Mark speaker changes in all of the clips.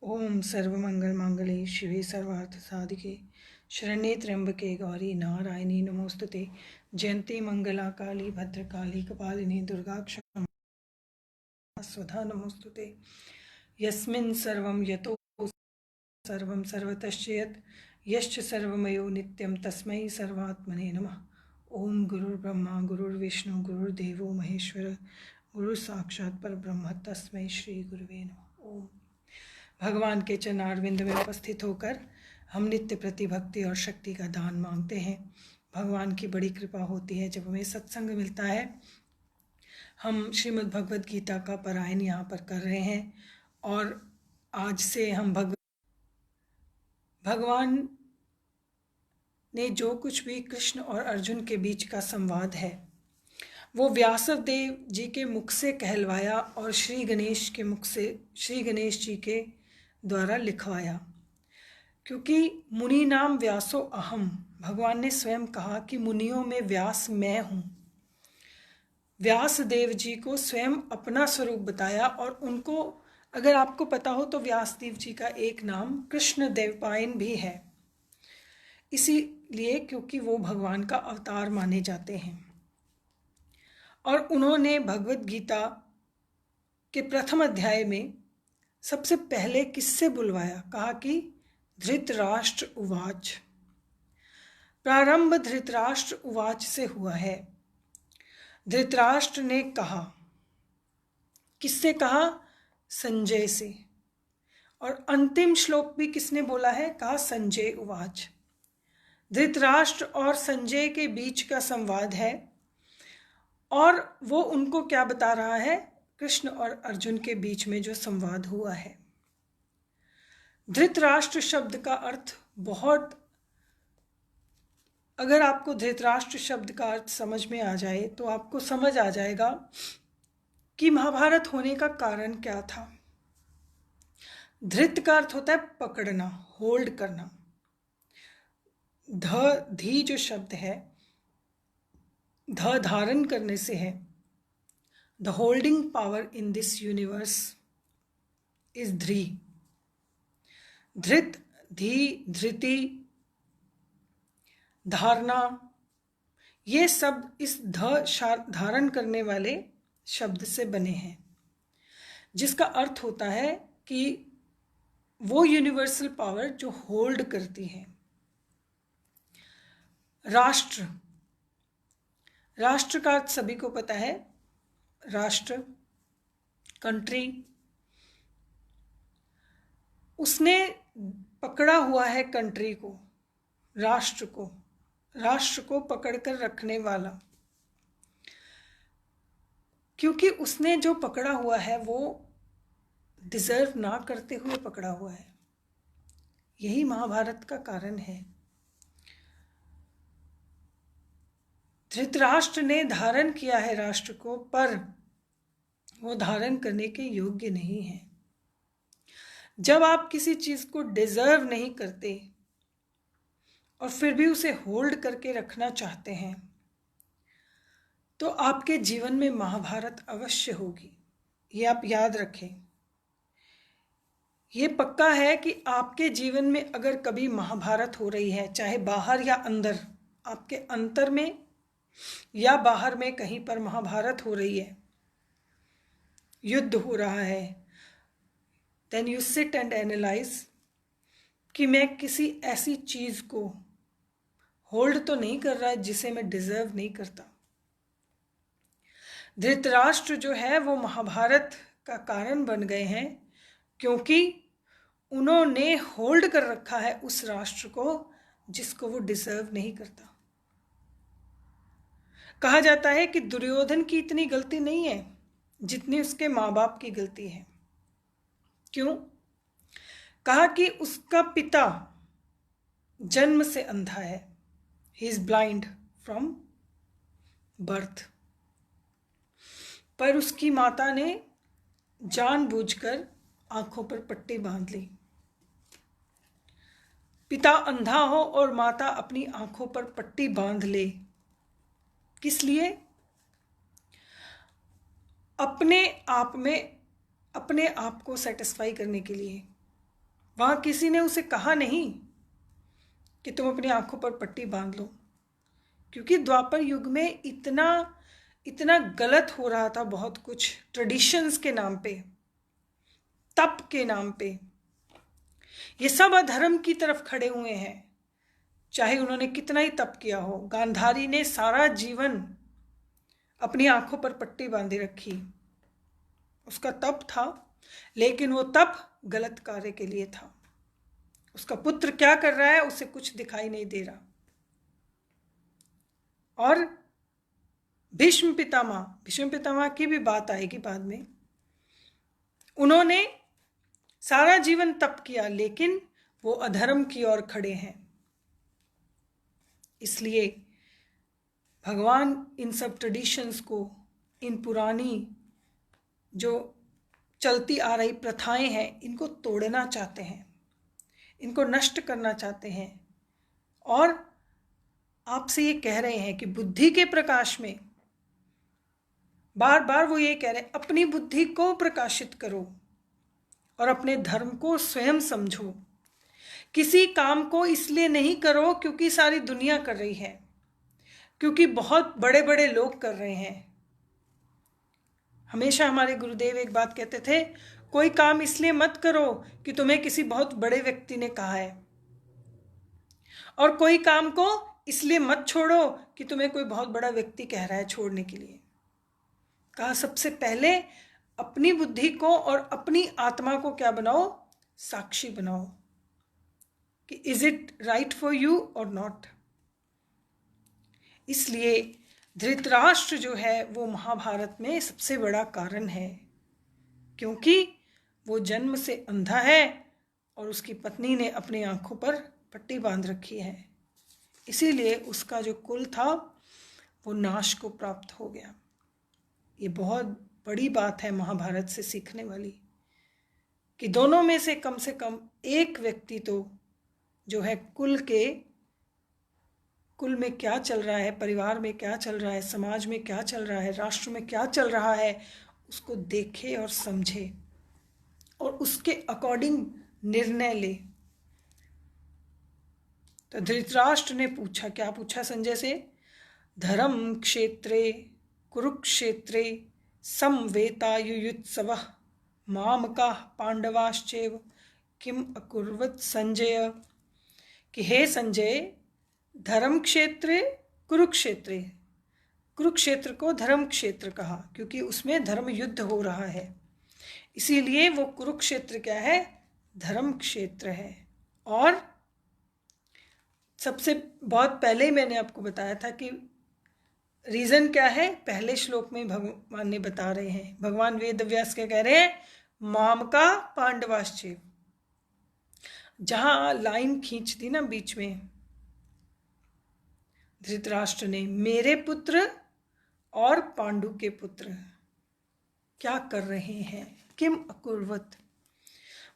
Speaker 1: ओम सर्वमंगल मांगल्ये शिवे सर्वार्थ साधिके शरण्ये त्र्यंबके गौरी नारायणी नमोस्तुते। जयंती मंगला काली भद्रकाली कपालिनी दुर्गा क्षमा स्वधा नमोस्तुते। यस्मिन् सर्वं यतो सर्वं सर्वतश्च यत् यश्च सर्वमयो नित्यं तस्मै सर्वात्मने नमः। ओम गुरुर्ब्रह्मा गुरुर्विष्णु गुरुर्देवो महेश्वर गुरु साक्षात् परब्रह्म तस्मै श्री गुरुवे नमः। ओम भगवान के चरणारविंद में उपस्थित होकर हम नित्य प्रति भक्ति और शक्ति का दान मांगते हैं। भगवान की बड़ी कृपा होती है जब हमें सत्संग मिलता है। हम श्रीमद् भगवद गीता का पारायण यहाँ पर कर रहे हैं और आज से हम भगवान ने जो कुछ भी कृष्ण और अर्जुन के बीच का संवाद है वो व्यासदेव जी के मुख से कहलवाया और श्री गणेश के मुख से श्री गणेश जी के द्वारा लिखवाया। क्योंकि मुनि नाम व्यासो अहम, भगवान ने स्वयं कहा कि मुनियों में व्यास मैं हूँ। व्यासदेव जी को स्वयं अपना स्वरूप बताया और उनको, अगर आपको पता हो तो व्यासदेव जी का एक नाम कृष्ण देवपायन भी है, इसीलिए क्योंकि वो भगवान का अवतार माने जाते हैं। और उन्होंने भगवद गीता के प्रथम अध्याय में सबसे पहले किससे बुलवाया? कहा कि धृतराष्ट्र उवाच। प्रारंभ धृतराष्ट्र उवाच से हुआ है। धृतराष्ट्र ने कहा, किससे कहा? संजय से। और अंतिम श्लोक भी किसने बोला है? कहा संजय उवाच। धृतराष्ट्र और संजय के बीच का संवाद है और वो उनको क्या बता रहा है? कृष्ण और अर्जुन के बीच में जो संवाद हुआ है। धृतराष्ट्र शब्द का अर्थ बहुत, अगर आपको धृतराष्ट्र शब्द का अर्थ समझ में आ जाए तो आपको समझ आ जाएगा कि महाभारत होने का कारण क्या था। धृत का अर्थ होता है पकड़ना, होल्ड करना। धी जो शब्द है, ध धारण करने से है। The holding power in this universe is ध्री। धृत, धी, धृति, धारणा, ये शब्द इस धारण करने वाले शब्द से बने हैं, जिसका अर्थ होता है कि वो यूनिवर्सल पावर जो होल्ड करती है। राष्ट्र, राष्ट्र का अर्थ सभी को पता है। राष्ट्र, कंट्री। उसने पकड़ा हुआ है कंट्री को, राष्ट्र को, राष्ट्र को पकड़कर रखने वाला। क्योंकि उसने जो पकड़ा हुआ है वो डिजर्व ना करते हुए पकड़ा हुआ है। यही महाभारत का कारण है। धृतराष्ट्र ने धारण किया है राष्ट्र को, पर वो धारण करने के योग्य नहीं है। जब आप किसी चीज को डिजर्व नहीं करते और फिर भी उसे होल्ड करके रखना चाहते हैं तो आपके जीवन में महाभारत अवश्य होगी। ये आप याद रखें। ये पक्का है कि आपके जीवन में अगर कभी महाभारत हो रही है, चाहे बाहर या अंदर, आपके अंतर में या बाहर में कहीं पर महाभारत हो रही है, युद्ध हो रहा है, then you sit and analyse कि मैं किसी ऐसी चीज को होल्ड तो नहीं कर रहा है जिसे मैं डिजर्व नहीं करता। धृतराष्ट्र जो है वो महाभारत का कारण बन गए हैं क्योंकि उन्होंने होल्ड कर रखा है उस राष्ट्र को जिसको वो डिजर्व नहीं करता। कहा जाता है कि दुर्योधन की इतनी गलती नहीं है जितनी उसके माँ बाप की गलती है। क्यों? कहा कि उसका पिता जन्म से अंधा है, he is blind from birth, पर उसकी माता ने जानबूझकर आंखों पर पट्टी बांध ली। पिता अंधा हो और माता अपनी आंखों पर पट्टी बांध ले, किस लिए? अपने आप में अपने आप को सेटिस्फाई करने के लिए। वहां किसी ने उसे कहा नहीं कि तुम अपनी आंखों पर पट्टी बांध लो, क्योंकि द्वापर युग में इतना इतना गलत हो रहा था, बहुत कुछ ट्रेडिशंस के नाम पे, तप के नाम पे, ये सब अधर्म की तरफ खड़े हुए हैं, चाहे उन्होंने कितना ही तप किया हो। गांधारी ने सारा जीवन अपनी आंखों पर पट्टी बांधे रखी, उसका तप था, लेकिन वो तप गलत कार्य के लिए था। उसका पुत्र क्या कर रहा है उसे कुछ दिखाई नहीं दे रहा। और भीष्म पितामह की भी बात आएगी बाद में। उन्होंने सारा जीवन तप किया, लेकिन वो अधर्म की ओर खड़े हैं। इसलिए भगवान इन सब ट्रेडिशंस को, इन पुरानी जो चलती आ रही प्रथाएं हैं, इनको तोड़ना चाहते हैं, इनको नष्ट करना चाहते हैं। और आपसे ये कह रहे हैं कि बुद्धि के प्रकाश में, बार बार वो ये कह रहे हैं, अपनी बुद्धि को प्रकाशित करो और अपने धर्म को स्वयं समझो। किसी काम को इसलिए नहीं करो क्योंकि सारी दुनिया कर रही है, क्योंकि बहुत बड़े बड़े लोग कर रहे हैं। हमेशा हमारे गुरुदेव एक बात कहते थे, कोई काम इसलिए मत करो कि तुम्हें किसी बहुत बड़े व्यक्ति ने कहा है, और कोई काम को इसलिए मत छोड़ो कि तुम्हें कोई बहुत बड़ा व्यक्ति कह रहा है छोड़ने के लिए। कहा सबसे पहले अपनी बुद्धि को और अपनी आत्मा को क्या बनाओ, साक्षी बनाओ कि is it right for you और नॉट। इसलिए धृतराष्ट्र जो है वो महाभारत में सबसे बड़ा कारण है, क्योंकि वो जन्म से अंधा है और उसकी पत्नी ने अपनी आंखों पर पट्टी बांध रखी है। इसीलिए उसका जो कुल था वो नाश को प्राप्त हो गया। ये बहुत बड़ी बात है महाभारत से सीखने वाली, कि दोनों में से कम एक व्यक्ति तो जो है कुल में क्या चल रहा है, परिवार में क्या चल रहा है, समाज में क्या चल रहा है, राष्ट्र में क्या चल रहा है, उसको देखे और समझे और उसके अकॉर्डिंग निर्णय ले। तो धृतराष्ट्र ने पूछा, क्या पूछा संजय से, धर्म क्षेत्रे कुरुक्षेत्रे समवेतायुयुत्सवः मामकाः पांडवाश्चैव किम अकुर्वत संजय। कि हे संजय, धर्म क्षेत्रे कुरुक्षेत्रे, कुरुक्षेत्र को धर्म क्षेत्र कहा क्योंकि उसमें धर्म युद्ध हो रहा है, इसीलिए वो कुरुक्षेत्र क्या है, धर्म क्षेत्र है। और सबसे बहुत पहले ही मैंने आपको बताया था कि रीजन क्या है, पहले श्लोक में भगवान ने बता रहे हैं, भगवान वेदव्यास क्या कह रहे हैं, मामका पांडवाश्चैव। जहां लाइन खींच दी ना बीच में धृतराष्ट्र ने, मेरे पुत्र और पांडु के पुत्र क्या कर रहे हैं, किम अकुर्वत,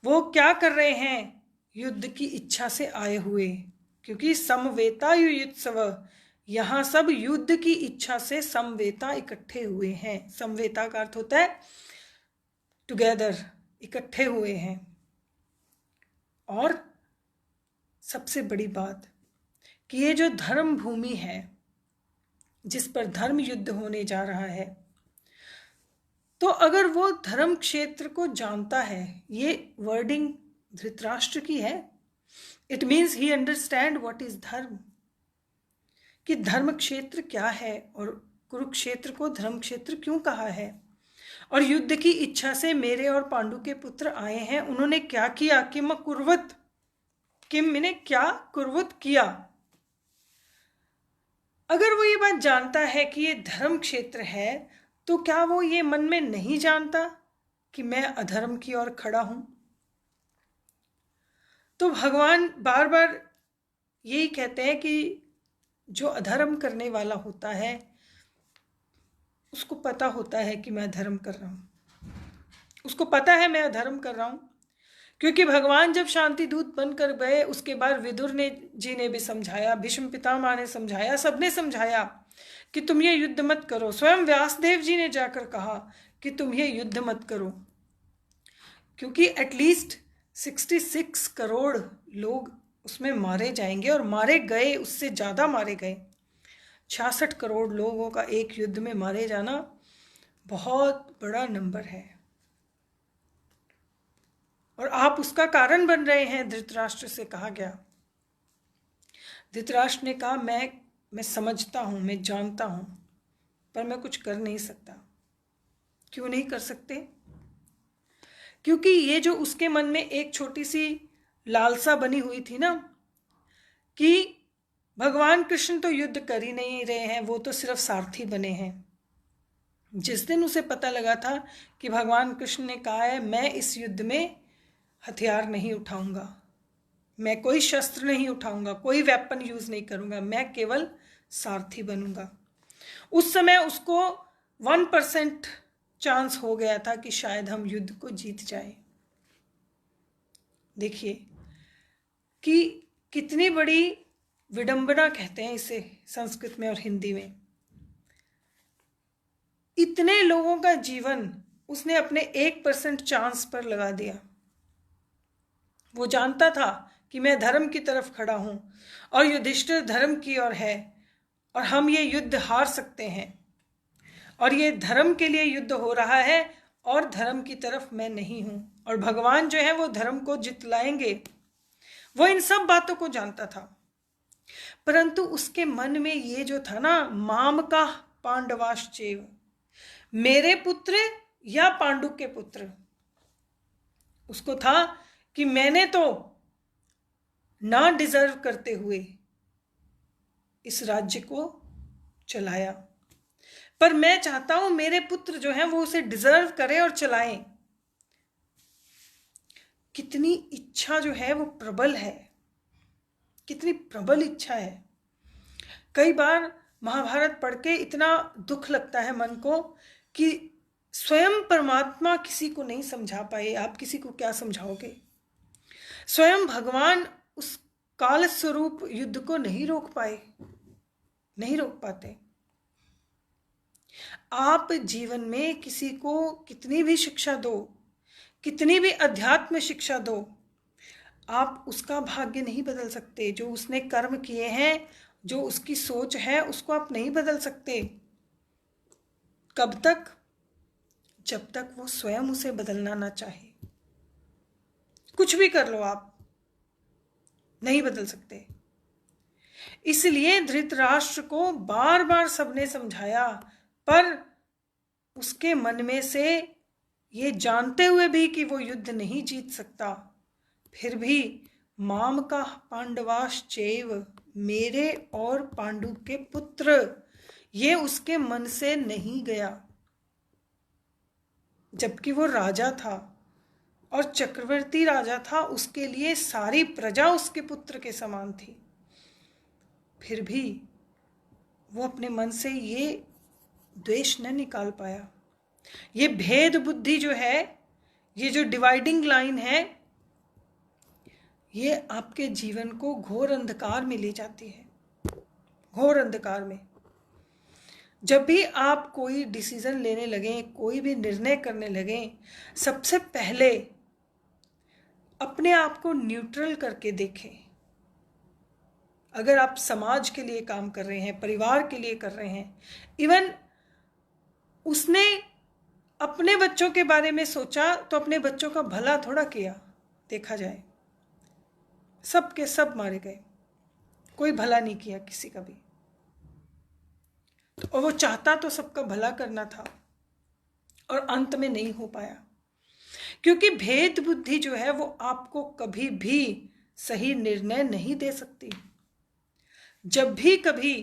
Speaker 1: वो क्या कर रहे हैं, युद्ध की इच्छा से आए हुए, क्योंकि समवेतायुयुत्सव, यहाँ सब युद्ध की इच्छा से समवेता इकट्ठे हुए हैं। समवेता का अर्थ होता है टुगेदर, इकट्ठे हुए हैं। और सबसे बड़ी बात कि ये जो धर्म भूमि है जिस पर धर्म युद्ध होने जा रहा है, तो अगर वो धर्म क्षेत्र को जानता है, ये वर्डिंग धृतराष्ट्र की है, it means he understand what is धर्म, कि धर्म क्षेत्र क्या है और कुरुक्षेत्र को धर्म क्षेत्र क्यों कहा है। और युद्ध की इच्छा से मेरे और पांडु के पुत्र आए हैं, उन्होंने क्या किया, किम कुर्वत, किम मैंने क्या, कुर्वत किया। अगर वो ये बात जानता है कि ये धर्म क्षेत्र है, तो क्या वो ये मन में नहीं जानता कि मैं अधर्म की ओर खड़ा हूं। तो भगवान बार बार यही कहते हैं कि जो अधर्म करने वाला होता है उसको पता होता है कि मैं अधर्म कर रहा हूं, उसको पता है मैं अधर्म कर रहा हूं। क्योंकि भगवान जब शांति दूत बनकर गए, उसके बाद विदुर जी ने भी समझाया, भीष्म पितामह ने समझाया, सबने समझाया कि तुम ये युद्ध मत करो। स्वयं व्यासदेव जी ने जाकर कहा कि तुम ये युद्ध मत करो, क्योंकि एटलीस्ट 66 करोड़ लोग उसमें मारे जाएंगे, और मारे गए, उससे ज़्यादा मारे गए। 66 करोड़ लोगों का एक युद्ध में मारे जाना बहुत बड़ा नंबर है, और आप उसका कारण बन रहे हैं, धृतराष्ट्र से कहा गया। धृतराष्ट्र ने कहा, मैं समझता हूँ, मैं जानता हूँ, पर मैं कुछ कर नहीं सकता। क्यों नहीं कर सकते? क्योंकि ये जो उसके मन में एक छोटी सी लालसा बनी हुई थी ना, कि भगवान कृष्ण तो युद्ध कर ही नहीं रहे हैं, वो तो सिर्फ सारथी बने हैं। जिस दिन उसे पता लगा था कि भगवान कृष्ण ने कहा है, मैं इस युद्ध में हथियार नहीं उठाऊंगा, मैं कोई शस्त्र नहीं उठाऊंगा, कोई वेपन यूज नहीं करूंगा, मैं केवल सारथी बनूंगा, उस समय उसको 1% चांस हो गया था कि शायद हम युद्ध को जीत जाए। देखिए कि कितनी बड़ी विडंबना कहते हैं इसे संस्कृत में और हिंदी में। इतने लोगों का जीवन उसने अपने 1% चांस पर लगा दिया। वो जानता था कि मैं धर्म की तरफ खड़ा हूं और युधिष्ठिर धर्म की ओर है, और हम ये युद्ध हार सकते हैं, और ये धर्म के लिए युद्ध हो रहा है, और धर्म की तरफ मैं नहीं हूं, और भगवान जो है वो धर्म को जितलाएंगे। वो इन सब बातों को जानता था, परंतु उसके मन में ये जो था ना, माम का पांडवाश्चैव, मेरे पुत्र या पांडु के पुत्र, उसको था कि मैंने तो ना डिजर्व करते हुए इस राज्य को चलाया, पर मैं चाहता हूं मेरे पुत्र जो हैं वो उसे डिजर्व करें और चलाएं। कितनी इच्छा जो है वो प्रबल है, कितनी प्रबल इच्छा है। कई बार महाभारत पढ़ के इतना दुख लगता है मन को कि स्वयं परमात्मा किसी को नहीं समझा पाए। आप किसी को क्या समझाओगे? स्वयं भगवान उस काल स्वरूप युद्ध को नहीं रोक पाए, नहीं रोक पाते। आप जीवन में किसी को कितनी भी शिक्षा दो, कितनी भी अध्यात्म शिक्षा दो, आप उसका भाग्य नहीं बदल सकते। जो उसने कर्म किए हैं, जो उसकी सोच है, उसको आप नहीं बदल सकते। कब तक? जब तक वो स्वयं उसे बदलना ना चाहे। कुछ भी कर लो, आप नहीं बदल सकते। इसलिए धृतराष्ट्र को बार बार सबने समझाया, पर उसके मन में से ये जानते हुए भी कि वो युद्ध नहीं जीत सकता, फिर भी माम का पांडवाश्चैव, मेरे और पांडु के पुत्र, ये उसके मन से नहीं गया। जबकि वो राजा था और चक्रवर्ती राजा था, उसके लिए सारी प्रजा उसके पुत्र के समान थी, फिर भी वो अपने मन से ये द्वेष न निकाल पाया। ये भेद बुद्धि जो है, ये जो डिवाइडिंग लाइन है, ये आपके जीवन को घोर अंधकार में ले जाती है, घोर अंधकार में। जब भी आप कोई डिसीजन लेने लगें, कोई भी निर्णय करने लगें, सबसे पहले अपने आप को न्यूट्रल करके देखें। अगर आप समाज के लिए काम कर रहे हैं, परिवार के लिए कर रहे हैं, इवन उसने अपने बच्चों के बारे में सोचा तो अपने बच्चों का भला थोड़ा किया। देखा जाए सब के सब मारे गए, कोई भला नहीं किया किसी का भी। तो और वो चाहता तो सबका भला करना था, और अंत में नहीं हो पाया, क्योंकि भेद बुद्धि जो है वो आपको कभी भी सही निर्णय नहीं दे सकती। जब भी कभी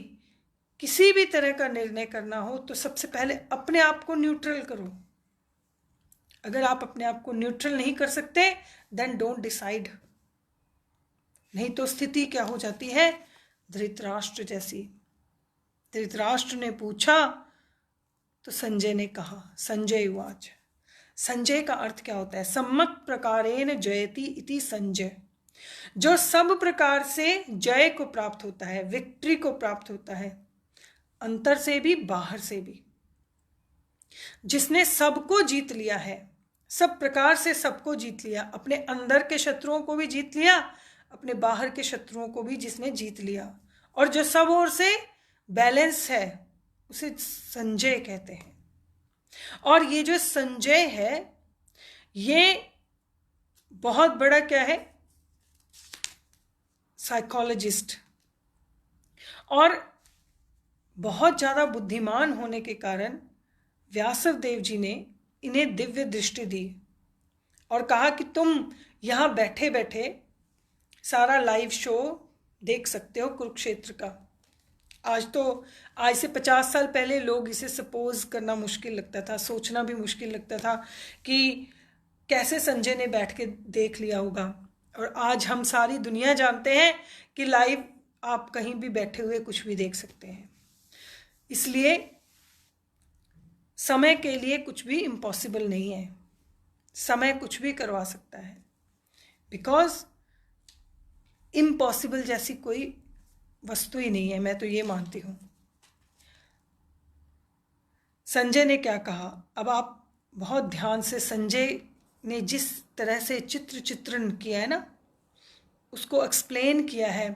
Speaker 1: किसी भी तरह का निर्णय करना हो तो सबसे पहले अपने आप को न्यूट्रल करो। अगर आप अपने आप को न्यूट्रल नहीं कर सकते, देन डोंट डिसाइड। नहीं तो स्थिति क्या हो जाती है, धृतराष्ट्र जैसी। धृतराष्ट्र ने पूछा तो संजय ने कहा, संजय उवाच। संजय का अर्थ क्या होता है? सम्मत प्रकारेण जयति इति संजय, जो सब प्रकार से जय को प्राप्त होता है, विक्ट्री को प्राप्त होता है, अंतर से भी बाहर से भी, जिसने सबको जीत लिया है, सब प्रकार से सबको जीत लिया, अपने अंदर के शत्रुओं को भी जीत लिया, अपने बाहर के शत्रुओं को भी जिसने जीत लिया, और जो सब ओर से बैलेंस है उसे संजय कहते हैं। और ये जो संजय है ये बहुत बड़ा क्या है, साइकोलॉजिस्ट, और बहुत ज़्यादा बुद्धिमान होने के कारण व्यासदेव जी ने इन्हें दिव्य दृष्टि दी और कहा कि तुम यहाँ बैठे बैठे सारा लाइव शो देख सकते हो कुरुक्षेत्र का। आज से 50 साल पहले लोग इसे सपोज करना मुश्किल लगता था, सोचना भी मुश्किल लगता था कि कैसे संजय ने बैठ के देख लिया होगा। और आज हम सारी दुनिया जानते हैं कि लाइव आप कहीं भी बैठे हुए कुछ भी देख सकते हैं। इसलिए समय के लिए कुछ भी इम्पॉसिबल नहीं है, समय कुछ भी करवा सकता है, बिकॉज इम्पॉसिबल जैसी कोई वस्तु ही नहीं है, मैं तो ये मानती हूँ। संजय ने क्या कहा, अब आप बहुत ध्यान से, संजय ने जिस तरह से चित्रण किया है ना, उसको एक्सप्लेन किया है,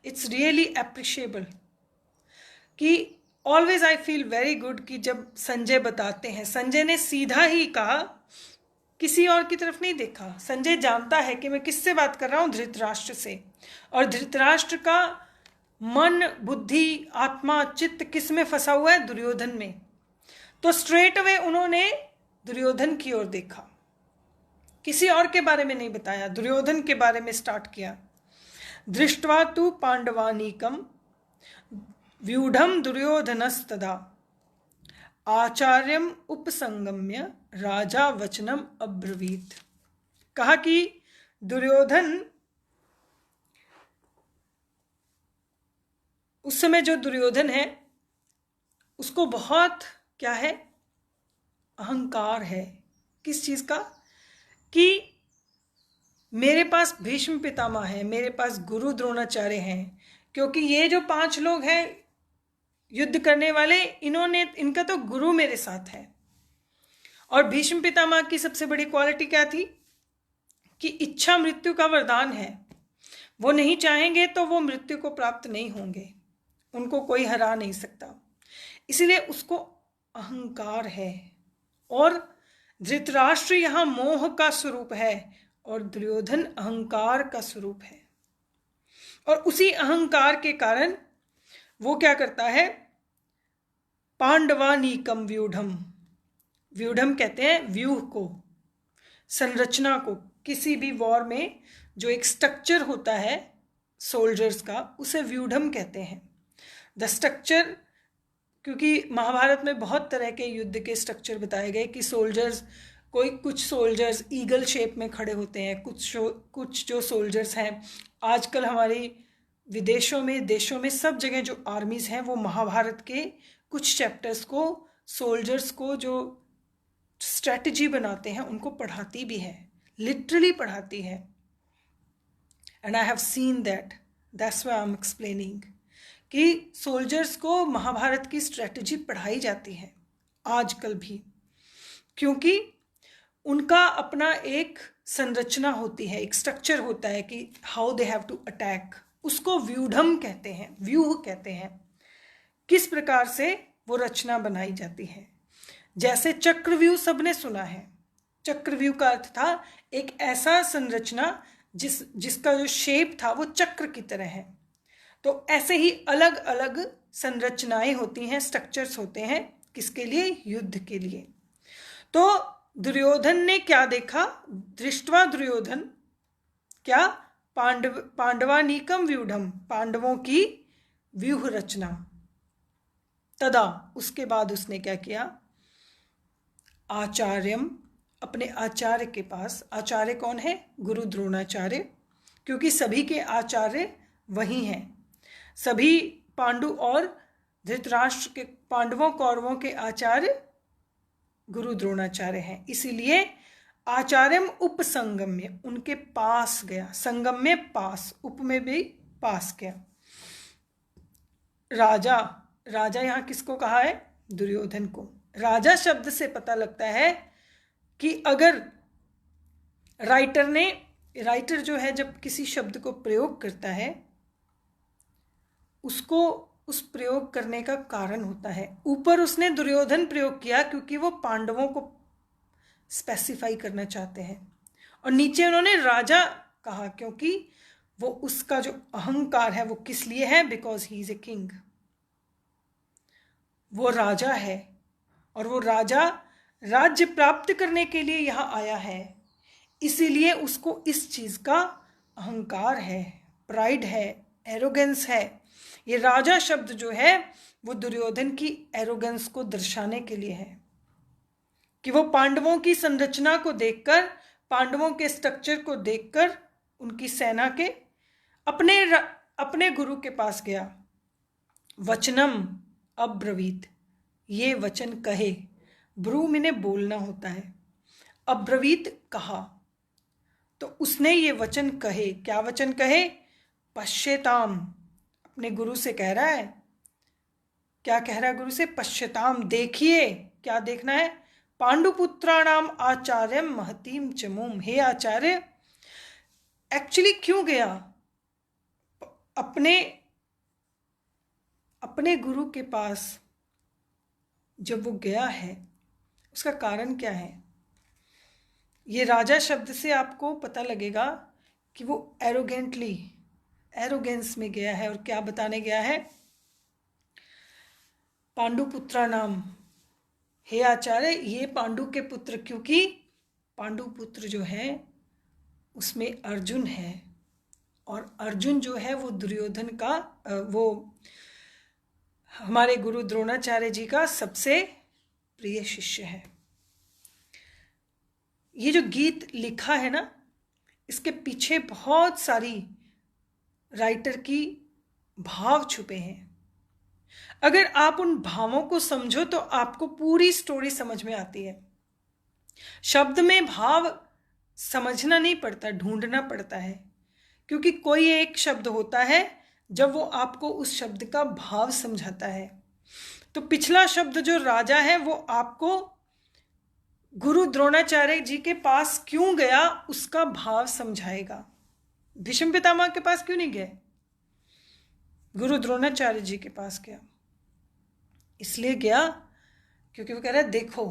Speaker 1: इट्स रियली अप्रिशिएबल। कि always I feel very good कि जब संजय बताते हैं, संजय ने सीधा ही कहा, किसी और की तरफ नहीं देखा। संजय जानता है कि मैं किससे बात कर रहा हूँ, धृतराष्ट्र से, और धृतराष्ट्र का मन, बुद्धि, आत्मा, चित्त किस में फंसा हुआ है, दुर्योधन में। तो स्ट्रेट अवे उन्होंने दुर्योधन की ओर देखा, किसी और के बारे में नहीं बताया, दुर्योधन के बारे में स्टार्ट किया। दृष्ट्वा तु पांडवानीकम व्यूढ़म दुर्योधनस्तदा आचार्यम उपसंगम्य राजा वचनम अब्रवीत। कहा कि दुर्योधन, उस समय जो दुर्योधन है उसको बहुत क्या है, अहंकार है। किस चीज का, कि मेरे पास भीष्म पितामह है, मेरे पास गुरु द्रोणाचार्य हैं, क्योंकि ये जो 5 लोग हैं युद्ध करने वाले, इनका तो गुरु मेरे साथ है। और भीष्म पितामह की सबसे बड़ी क्वालिटी क्या थी, कि इच्छा मृत्यु का वरदान है, वो नहीं चाहेंगे तो वो मृत्यु को प्राप्त नहीं होंगे, उनको कोई हरा नहीं सकता, इसलिए उसको अहंकार है। और धृतराष्ट्र यहाँ मोह का स्वरूप है और दुर्योधन अहंकार का स्वरूप है। और उसी अहंकार के कारण वो क्या करता है, पांडवानीकम व्यूढ़म, व्यूढ़म कहते हैं व्यूह को, संरचना को। किसी भी वॉर में जो एक स्ट्रक्चर होता है सोल्जर्स का, उसे व्यूढ़म कहते हैं। द स्ट्रक्चर, क्योंकि महाभारत में बहुत तरह के युद्ध के स्ट्रक्चर बताए गए कि सोल्जर्स, कुछ सोल्जर्स ईगल शेप में खड़े होते हैं, कुछ जो सोल्जर्स हैं आजकल हमारी विदेशों में, देशों में, सब जगह जो आर्मीज हैं वो महाभारत के कुछ चैप्टर्स को, सोल्जर्स को जो स्ट्रेटजी बनाते हैं उनको पढ़ाती भी है, लिटरली पढ़ाती है। And I have seen that's why I am explaining कि सोल्जर्स को महाभारत की स्ट्रेटजी पढ़ाई जाती है आजकल भी, क्योंकि उनका अपना एक संरचना होती है, एक स्ट्रक्चर होता है कि how they have to attack, उसको व्यूढ़म कहते हैं, व्यूह कहते हैं। किस प्रकार से वो रचना बनाई जाती है, जैसे चक्रव्यूह सबने सुना है। चक्रव्यूह का अर्थ था एक ऐसा संरचना जिसका जो शेप था वो चक्र की तरह है। तो ऐसे ही अलग अलग संरचनाएं होती हैं, स्ट्रक्चर्स होते हैं, किसके लिए, युद्ध के लिए। तो दुर्योधन ने क्या देखा, दृष्ट्वा दुर्योधन क्या, पांडवानीकम व्यूढ़म, पांडवों की व्यूह रचना। तदा, उसके बाद उसने क्या किया, आचार्यम, अपने आचार्य के पास, आचार्य कौन है, गुरु द्रोणाचार्य, क्योंकि सभी के आचार्य वही हैं, सभी पांडु और धृतराष्ट्र के, पांडवों कौरवों के आचार्य गुरु द्रोणाचार्य हैं, इसीलिए आचार्यम उपसंगम्य, उनके पास गया, संगम में पास, उप में भी पास गया। राजा, राजा यहाँ किसको कहा है, दुर्योधन को। राजा शब्द से पता लगता है कि अगर राइटर जो है जब किसी शब्द को प्रयोग करता है, उसको उस प्रयोग करने का कारण होता है। ऊपर उसने दुर्योधन प्रयोग किया क्योंकि वो पांडवों को स्पेसिफाई करना चाहते हैं, और नीचे उन्होंने राजा कहा क्योंकि वो उसका जो अहंकार है वो किस लिए है, because he is a king, वो राजा है, और वो राजा राज्य प्राप्त करने के लिए यहाँ आया है, इसीलिए उसको इस चीज का अहंकार है, प्राइड है, एरोगेंस है। ये राजा शब्द जो है वो दुर्योधन की एरोगेंस को दर्शाने के लिए है कि वो पांडवों की संरचना को देखकर, पांडवों के स्ट्रक्चर को देखकर, उनकी सेना के अपने गुरु के पास गया। वचनम अब्रवीत, ये वचन कहे, ब्रू मैंने बोलना होता है, अब्रवीत कहा, तो उसने ये वचन कहे। क्या वचन कहे? पश्यताम, अपने गुरु से कह रहा है। क्या कह रहा है गुरु से? पश्यताम, देखिए। क्या देखना है? पांडुपुत्राणाम आचार्यम महतीम चमूम, हे आचार्य। एक्चुअली क्यों गया? अपने गुरु के पास जब वो गया है, उसका कारण क्या है? ये राजा शब्द से आपको पता लगेगा कि वो एरोगेंस में गया है। और क्या बताने गया है? पांडुपुत्रा नाम, हे आचार्य, ये पांडु के पुत्र, क्योंकि पांडु पुत्र जो है उसमें अर्जुन है, और अर्जुन जो है वो दुर्योधन का, वो हमारे गुरु द्रोणाचार्य जी का सबसे प्रिय शिष्य है। ये जो गीत लिखा है ना, इसके पीछे बहुत सारी राइटर की भाव छुपे हैं। अगर आप उन भावों को समझो तो आपको पूरी स्टोरी समझ में आती है। शब्द में भाव समझना नहीं पड़ता, ढूंढना पड़ता है, क्योंकि कोई एक शब्द होता है जब वो आपको उस शब्द का भाव समझाता है। तो पिछला शब्द जो राजा है वो आपको गुरु द्रोणाचार्य जी के पास क्यों गया उसका भाव समझाएगा। भीष्म पितामह के पास क्यों नहीं गए? गुरु द्रोणाचार्य जी के पास गया, इसलिए गया क्योंकि वो कह रहा है देखो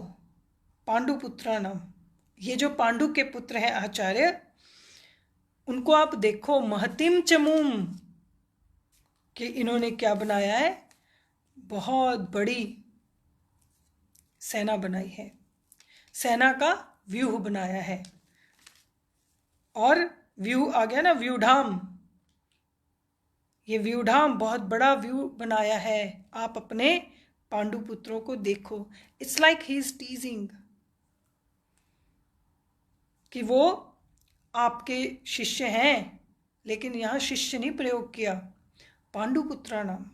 Speaker 1: पांडुपुत्रा नाम, ये जो पांडु के पुत्र हैं आचार्य, उनको आप देखो, महतिम चमूम, कि इन्होंने क्या बनाया है, बहुत बड़ी सेना बनाई है, सेना का व्यूह बनाया है। और व्यूह आ गया ना, व्यूढ़ाम, ये व्यूढ़ाम बहुत बड़ा व्यू बनाया है, आप अपने पांडु पुत्रों को देखो। इट्स लाइक ही इज टीजिंग कि वो आपके शिष्य हैं, लेकिन यहां शिष्य नहीं प्रयोग किया, पांडुपुत्रा नाम।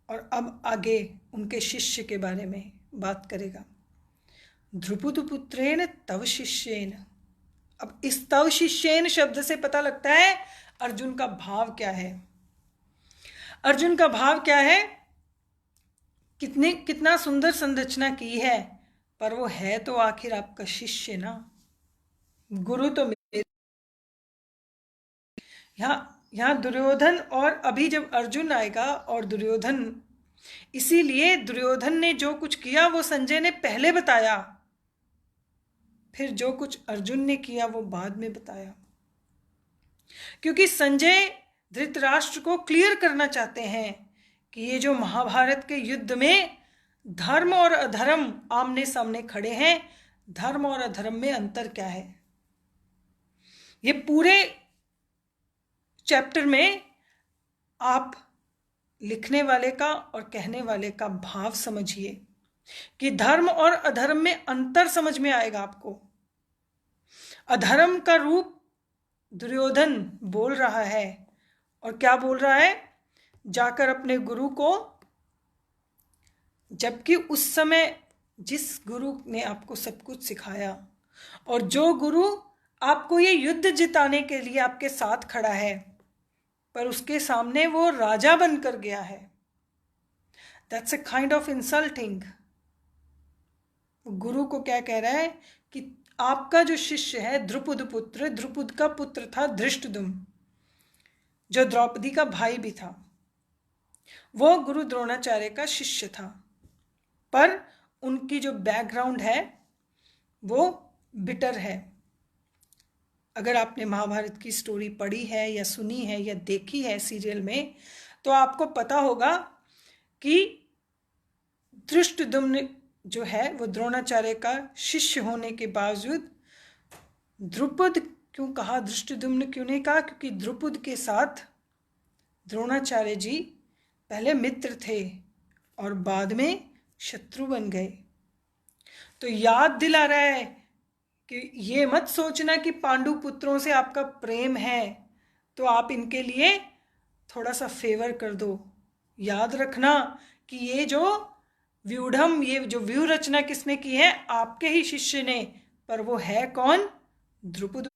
Speaker 1: और अब आगे उनके शिष्य के बारे में बात करेगा। ध्रुपदपुत्रेण तव शिष्येन। अब इस तव शिष्येन शब्द से पता लगता है अर्जुन का भाव क्या है। अर्जुन का भाव क्या है? कितना सुंदर संरचना की है, पर वो है तो आखिर आपका शिष्य ना, गुरु तो मेरे। यहाँ दुर्योधन, और अभी जब अर्जुन आएगा और दुर्योधन, इसीलिए दुर्योधन ने जो कुछ किया वो संजय ने पहले बताया, फिर जो कुछ अर्जुन ने किया वो बाद में बताया, क्योंकि संजय धृतराष्ट्र को क्लियर करना चाहते हैं कि ये जो महाभारत के युद्ध में धर्म और अधर्म आमने सामने खड़े हैं, धर्म और अधर्म में अंतर क्या है। ये पूरे चैप्टर में आप लिखने वाले का और कहने वाले का भाव समझिए कि धर्म और अधर्म में अंतर समझ में आएगा आपको। अधर्म का रूप दुर्योधन बोल रहा है, और क्या बोल रहा है? जाकर अपने गुरु को, जबकि उस समय जिस गुरु ने आपको सब कुछ सिखाया और जो गुरु आपको ये युद्ध जिताने के लिए आपके साथ खड़ा है, पर उसके सामने वो राजा बनकर गया है, that's a kind of insulting. गुरु को क्या कह रहा है कि आपका जो शिष्य है द्रुपद पुत्र, द्रुपद का पुत्र था धृष्टद्युम्न, जो द्रौपदी का भाई भी था, वो गुरु द्रोणाचार्य का शिष्य था, पर उनकी जो बैकग्राउंड है वो बिटर है। अगर आपने महाभारत की स्टोरी पढ़ी है या सुनी है या देखी है सीरियल में, तो आपको पता होगा कि धृष्टद्युम्न जो है वो द्रोणाचार्य का शिष्य होने के बावजूद, द्रुपद क्यों कहा, धृष्टद्युम्न क्यों नहीं कहा, क्योंकि द्रुपद के साथ द्रोणाचार्य जी पहले मित्र थे और बाद में शत्रु बन गए। तो याद दिला रहा है कि ये मत सोचना कि पांडु पुत्रों से आपका प्रेम है तो आप इनके लिए थोड़ा सा फेवर कर दो। याद रखना कि ये जो व्यूढ़म, ये जो व्यूह रचना किसने की है, आपके ही शिष्य ने, पर वो है कौन, द्रुपद,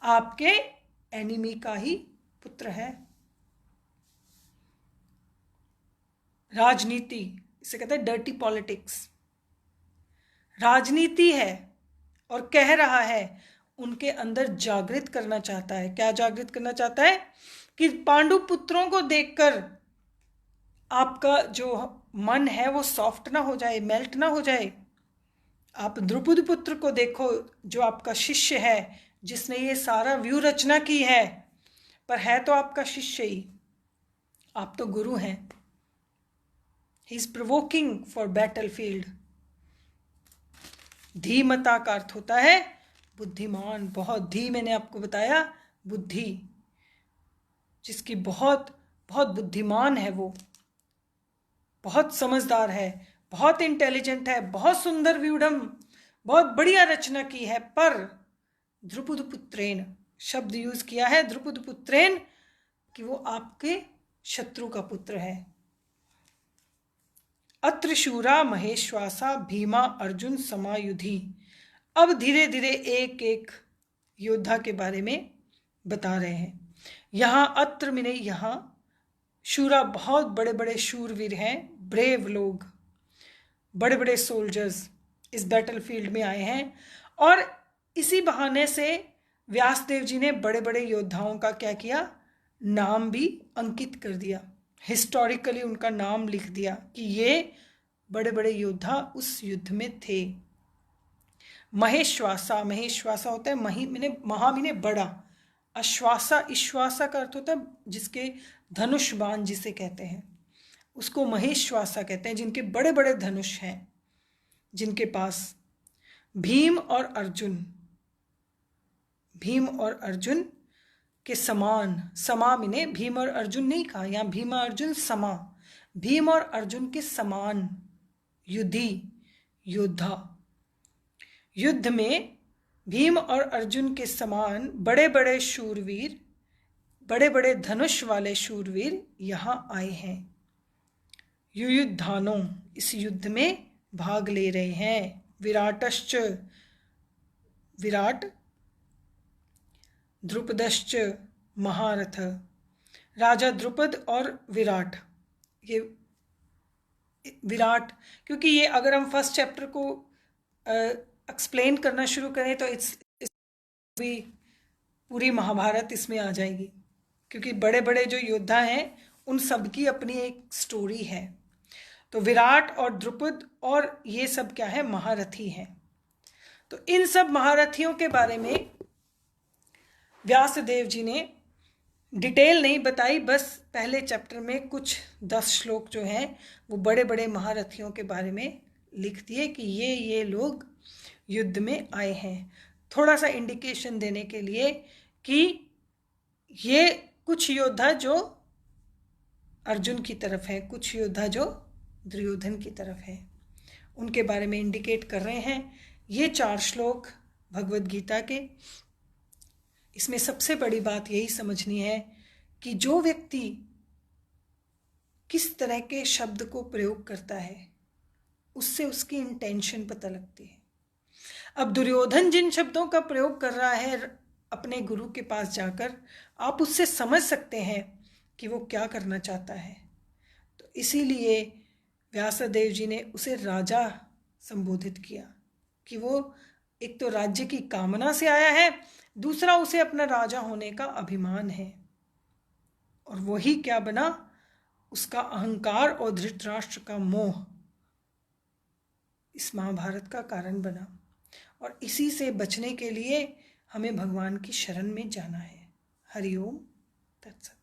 Speaker 1: आपके एनिमी का ही पुत्र है। राजनीति, इसे कहते हैं डर्टी पॉलिटिक्स, राजनीति है और कह रहा है, उनके अंदर जागृत करना चाहता है। क्या जागृत करना चाहता है कि पांडु पुत्रों को देखकर आपका जो मन है वो सॉफ्ट ना हो जाए, मेल्ट ना हो जाए। आप द्रुपद पुत्र को देखो जो आपका शिष्य है, जिसने ये सारा व्यू रचना की है, पर है तो आपका शिष्य ही, आप तो गुरु हैं। He is provoking for battlefield. धीमता का अर्थ होता है बुद्धिमान, बहुत धी, मैंने आपको बताया बुद्धि, जिसकी बहुत बहुत बुद्धिमान है, वो बहुत समझदार है, बहुत इंटेलिजेंट है, बहुत सुंदर व्यूढ़म, बहुत बढ़िया रचना की है, पर द्रुपद पुत्रेन शब्द यूज किया है, द्रुपद पुत्रेन, कि वो आपके शत्रु का पुत्र है। अत्र शूरा महेश्वासा भीमा अर्जुन समायुधि। अब धीरे धीरे एक एक योद्धा के बारे में बता रहे हैं। यहाँ अत्र मिने, यहाँ शूरा बहुत बड़े बड़े शूरवीर हैं, ब्रेव लोग, बड़े बड़े सोल्जर्स इस बैटलफील्ड में आए हैं। और इसी बहाने से व्यासदेव जी ने बड़े बड़े योद्धाओं का क्या किया, नाम भी अंकित कर दिया, हिस्टोरिकली उनका नाम लिख दिया कि ये बड़े बड़े योद्धा उस युद्ध में थे। महेश्वासा, महेश्वासा होता है महा मिने बड़ा, अश्वासा, ईश्वासा का अर्थ होता है जिसके धनुष बाण जिसे कहते हैं, उसको महेश्वासा कहते हैं, जिनके बड़े बड़े धनुष हैं, जिनके पास भीम और अर्जुन, भीम और अर्जुन के समान, समा मिने भीम और अर्जुन नहीं कहा, यहाँ भीम और अर्जुन समा, भीम और अर्जुन के समान युद्धि, योद्धा, युद्ध में भीम और अर्जुन के समान बड़े बड़े शूरवीर, बड़े बड़े धनुष वाले शूरवीर यहाँ आए हैं। युयुद्धानो, इस युद्ध में भाग ले रहे हैं। विराटश्च, विराट, द्रुपदश्च महारथ, राजा द्रुपद और विराट। ये विराट, क्योंकि ये अगर हम फर्स्ट चैप्टर को एक्सप्लेन करना शुरू करें तो भी पूरी महाभारत इसमें आ जाएगी, क्योंकि बड़े बड़े जो योद्धा हैं उन सब की अपनी एक स्टोरी है। तो विराट और द्रुपद और ये सब क्या है, महारथी हैं। तो इन सब महारथियों के बारे में व्यासदेव जी ने डिटेल नहीं बताई, बस पहले चैप्टर में कुछ 10 श्लोक जो हैं वो बड़े बड़े महारथियों के बारे में लिख दिए कि ये लोग युद्ध में आए हैं, थोड़ा सा इंडिकेशन देने के लिए कि ये कुछ योद्धा जो अर्जुन की तरफ है, कुछ योद्धा जो दुर्योधन की तरफ है, उनके बारे में इंडिकेट कर रहे हैं। ये 4 श्लोक भगवद गीता के। इसमें सबसे बड़ी बात यही समझनी है कि जो व्यक्ति किस तरह के शब्द को प्रयोग करता है उससे उसकी इंटेंशन पता लगती है। अब दुर्योधन जिन शब्दों का प्रयोग कर रहा है अपने गुरु के पास जाकर, आप उससे समझ सकते हैं कि वो क्या करना चाहता है। तो इसीलिए व्यासदेव जी ने उसे राजा संबोधित किया कि वो एक तो राज्य की कामना से आया है, दूसरा उसे अपना राजा होने का अभिमान है। और वही क्या बना, उसका अहंकार और धृतराष्ट्र का मोह इस महाभारत का कारण बना। और इसी से बचने के लिए हमें भगवान की शरण में जाना है। हरिओम तत्सत।